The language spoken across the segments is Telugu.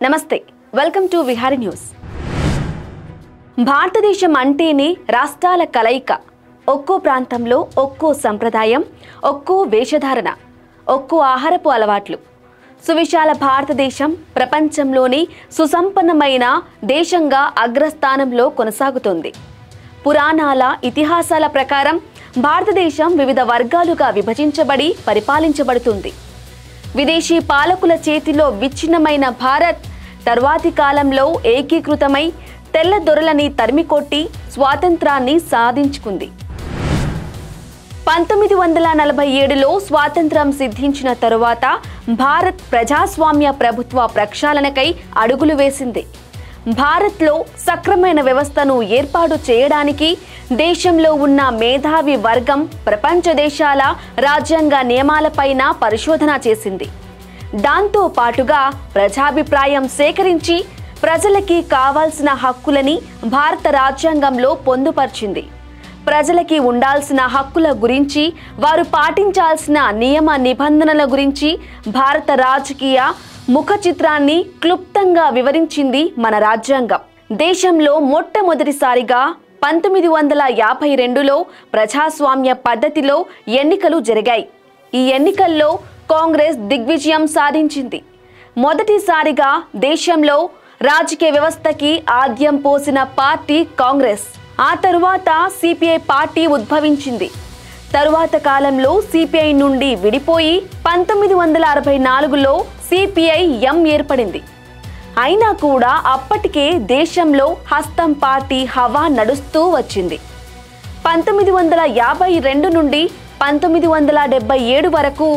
నమస్తే వెల్కమ్ టు విహారీ న్యూస్. భారతదేశం అంటేనే రాష్ట్రాల కలయిక. ఒక్కో ప్రాంతంలో ఒక్కో సంప్రదాయం, ఒక్కో వేషధారణ, ఒక్కో ఆహారపు అలవాట్లు. సువిశాల భారతదేశం ప్రపంచంలోని సుసంపన్నమైన దేశంగా అగ్రస్థానంలో కొనసాగుతుంది. పురాణాల ఇతిహాసాల ప్రకారం భారతదేశం వివిధ వర్గాలుగా విభజించబడి పరిపాలించబడుతుంది. విదేశీ పాలకుల చేతిలో విచ్ఛిన్నమైన భారత్ తర్వాతి కాలంలో ఏకీకృతమై తెల్ల దొరలని తరిమికొట్టి స్వాతంత్రాన్ని సాధించుకుంది. 1947లో స్వాతంత్రం సిద్ధించిన తరువాత భారత్ ప్రజాస్వామ్య ప్రభుత్వ ప్రక్షాళనకై అడుగులు వేసింది. భారత్లో సక్రమైన వ్యవస్థను ఏర్పాటు చేయడానికి దేశంలో ఉన్న మేధావి వర్గం ప్రపంచ దేశాల రాజ్యాంగ నియమాలపైన పరిశోధన చేసింది. దాంతో పాటుగా ప్రజాభిప్రాయం సేకరించి ప్రజలకి కావాల్సిన హక్కులని భారత రాజ్యాంగంలో పొందుపరిచింది. ప్రజలకి ఉండాల్సిన హక్కుల గురించి, వారు పాటించాల్సిన నియమ నిబంధనల గురించి భారత రాజకీయ ముఖ చిత్రాన్ని క్లుప్తంగా వివరించింది మన రాజ్యాంగం. దేశంలో మొట్టమొదటిసారిగా 1952లో ప్రజాస్వామ్య పద్ధతిలో ఎన్నికలు జరిగాయి. ఈ ఎన్నికల్లో కాంగ్రెస్ దిగ్విజయం సాధించింది. మొదటిసారిగా దేశంలో రాజకీయ వ్యవస్థకి ఆద్యం పోసిన పార్టీ కాంగ్రెస్. ఆ తరువాత సిపిఐ పార్టీ ఉద్భవించింది. తరువాత కాలంలో సిపిఐ నుండి విడిపోయి 1964లో సిపిఐ ఎం ఏర్పడింది. అయినా కూడా అప్పటికే దేశంలో హస్తం పార్టీ హవా నడుస్తూ వచ్చింది. 1952 నుండి 1977 వరకు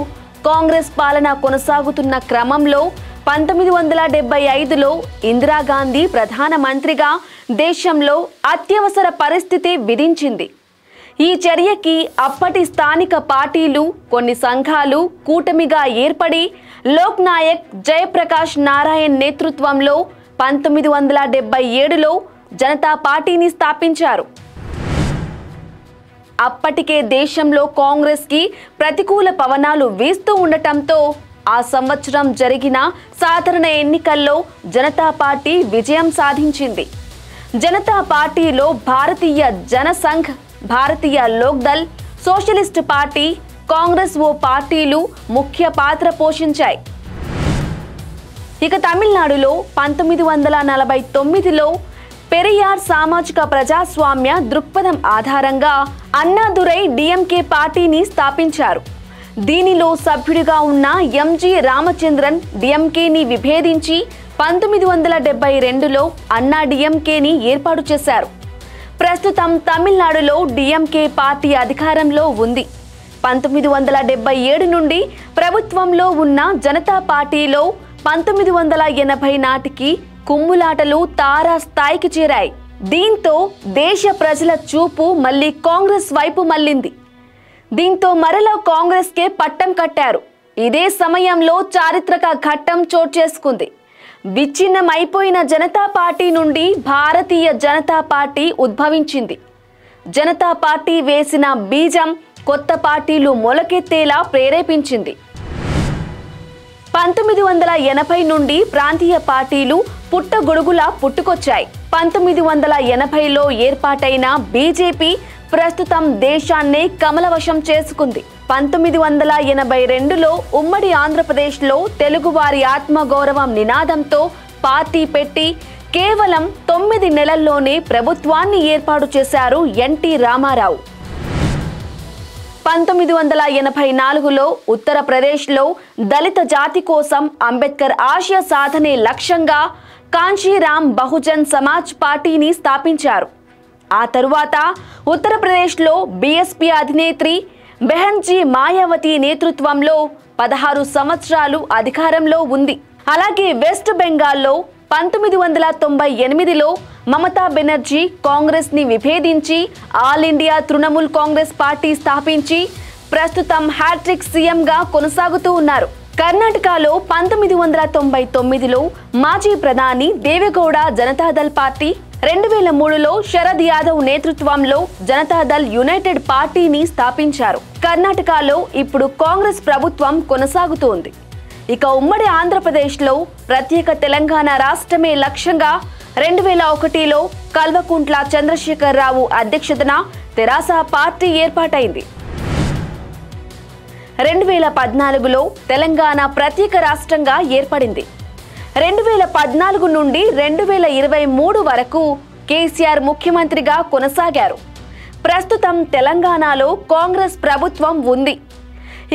కాంగ్రెస్ పాలన కొనసాగుతున్న క్రమంలో 1975లో ఇందిరాగాంధీ ప్రధానమంత్రిగా దేశంలో అత్యవసర పరిస్థితి విధించింది. ఈ చర్యకి అప్పటి స్థానిక పార్టీలు, కొన్ని సంఘాలు కూటమిగా ఏర్పడి లోక్ నాయక్ జయప్రకాష్ నారాయణ్ నేతృత్వంలో 1977లో జనతా పార్టీని స్థాపించారు. అప్పటికే దేశంలో కాంగ్రెస్కి ప్రతికూల పవనాలు వీస్తూ ఉండటంతో ఆ సంవత్సరం జరిగిన సాధారణ ఎన్నికల్లో జనతా పార్టీ విజయం సాధించింది. జనతా పార్టీలో భారతీయ జనసంఘ్, భారతీయ లోక్దల్, సోషలిస్ట్ పార్టీ, కాంగ్రెస్ ఓ పార్టీలు ముఖ్య పాత్ర పోషించాయి. ఇక తమిళనాడులో 1949లో పెరియార్ సామాజిక ప్రజాస్వామ్య దృక్పథం ఆధారంగా అన్నాదురై డిఎంకే పార్టీని స్థాపించారు. దీనిలో సభ్యుడిగా ఉన్న ఎంజి రామచంద్రన్ డిఎంకేని విభేదించి 1972లో అన్నా డిఎంకేని ఏర్పాటు చేశారు. ప్రస్తుతం తమిళనాడులో డిఎంకే పార్టీ అధికారంలో ఉంది. 1977 నుండి ప్రభుత్వంలో ఉన్న జనతా పార్టీలో 1980 నాటికి కుమ్ములాటలు తారా స్థాయికి చేరాయి. దీంతో దేశ ప్రజల చూపు మళ్ళీ కాంగ్రెస్ వైపు మళ్ళింది. దీంతో మరలా కాంగ్రెస్కే పట్టం కట్టారు. ఇదే సమయంలో చారిత్రక ఘట్టం చోటు చేసుకుంది. విచ్ఛిన్నమైపోయిన జనతా పార్టీ నుండి భారతీయ జనతా పార్టీ ఉద్భవించింది. జనతా పార్టీ వేసిన బీజం కొత్త పార్టీలు మొలకెత్తేలా ప్రేరేపించింది. 1980 నుండి ప్రాంతీయ పార్టీలు పుట్టగొడుగులా పుట్టుకొచ్చాయి. 1980లో ఏర్పాటైన బీజేపీ ప్రస్తుతం దేశాన్నే కమలవశం చేసుకుంది. 1982లో ఉమ్మడి ఆంధ్రప్రదేశ్లో తెలుగువారి ఆత్మగౌరవం నినాదంతో పార్టీ పెట్టి కేవలం 9 నెలల్లోనే ప్రభుత్వాన్ని ఏర్పాటు చేశారు ఎన్టీ రామారావు. 1984లో ఉత్తరప్రదేశ్లో దళిత జాతి కోసం అంబేద్కర్ ఆశయ సాధనే లక్ష్యంగా కాంశీరామ్ బహుజన్ సమాజ్ పార్టీని స్థాపించారు. ఆ తరువాత ఉత్తరప్రదేశ్లో బీఎస్పీ అధినేత్రి బెహన్జీ మాయావతి నేతృత్వంలో 16 సంవత్సరాలు అధికారంలో ఉంది. అలాగే వెస్ట్ బెంగాల్లో 1998లో మమతా బెనర్జీ కాంగ్రెస్ ని విభేదించి all India Trinamool Congress party స్థాపించి ప్రస్తుతం హ్యాట్రిక్ సీఎంగా కొనసాగుతూ ఉన్నారు. కర్ణాటకలో 1999లో మాజీ ప్రధాని దేవేగౌడ జనతాదళ్ పార్టీ, 2003లో శరద్ యాదవ్ నేతృత్వంలో జనతాదళ్ యునైటెడ్ పార్టీని స్థాపించారు. కర్ణాటకలో ఇప్పుడు కాంగ్రెస్ ప్రభుత్వం కొనసాగుతోంది. ఇక ఉమ్మడి ఆంధ్రప్రదేశ్లో ప్రత్యేక తెలంగాణ రాష్ట్రమే లక్ష్యంగా 2001లో కల్వకుంట్ల చంద్రశేఖరరావు అధ్యక్షతన తెరాస పార్టీ ఏర్పాటైంది. 2014లో తెలంగాణ ప్రత్యేక రాష్ట్రంగా ఏర్పడింది. 2014 నుండి 2023 వరకు కేసీఆర్ ముఖ్యమంత్రిగా కొనసాగారు. ప్రస్తుతం తెలంగాణలో కాంగ్రెస్ ప్రభుత్వం ఉంది.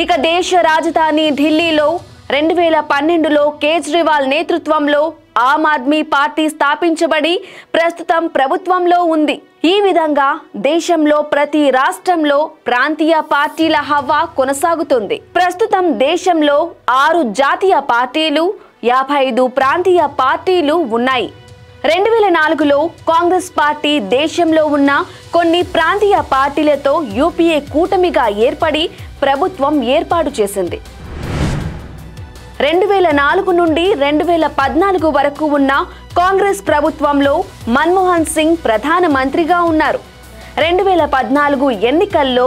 ఇక దేశ రాజధాని ఢిల్లీలో 2012లో కేజ్రీవాల్ నేతృత్వంలో ఆమ్ ఆద్మీ పార్టీ స్థాపించబడి ప్రస్తుతం ప్రభుత్వంలో ఉంది. ఈ విధంగా దేశంలో ప్రతి రాష్ట్రంలో ప్రాంతీయ పార్టీల హవా కొనసాగుతుంది. ప్రస్తుతం దేశంలో 6 జాతీయ పార్టీలు, 55 ప్రాంతీయ పార్టీలు ఉన్నాయి. 2004లో కాంగ్రెస్ పార్టీ దేశంలో ఉన్న కొన్ని ప్రాంతీయ పార్టీలతో యూపీఏ కూటమిగా ఏర్పడి ప్రభుత్వం ఏర్పాటు చేసింది. 2004 నుండి 2014 వరకు ఉన్న కాంగ్రెస్ ప్రభుత్వంలో మన్మోహన్ సింగ్ ప్రధాన మంత్రిగా ఉన్నారు. 2014 ఎన్నికల్లో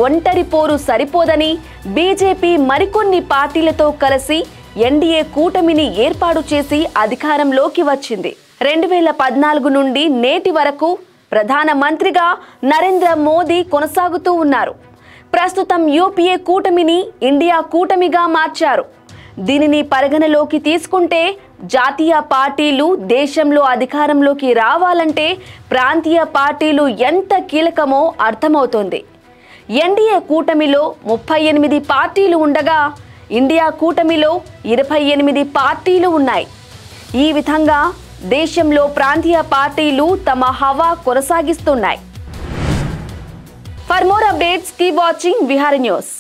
ఒంటరి పోరు సరిపోదని బీజేపీ మరికొన్ని పార్టీలతో కలిసి ఎన్డీఏ కూటమిని ఏర్పాటు చేసి అధికారంలోకి వచ్చింది. 2014 నుండి నేటి వరకు ప్రధాన మంత్రిగా నరేంద్ర మోదీ కొనసాగుతూ ఉన్నారు. ప్రస్తుతం యూపీఏ కూటమిని ఇండియా కూటమిగా మార్చారు. దీనిని పరిగణలోకి తీసుకుంటే జాతీయ పార్టీలు దేశంలో అధికారంలోకి రావాలంటే ప్రాంతీయ పార్టీలు ఎంత కీలకమో అర్థమవుతోంది. ఎన్డీఏ కూటమిలో 38 పార్టీలు ఉండగా ఇండియా కూటమిలో 28 పార్టీలు ఉన్నాయి. ఈ విధంగా దేశంలో ప్రాంతీయ పార్టీలు తమ హవా కొనసాగిస్తున్నాయి. For more updates keep watching Vihari news.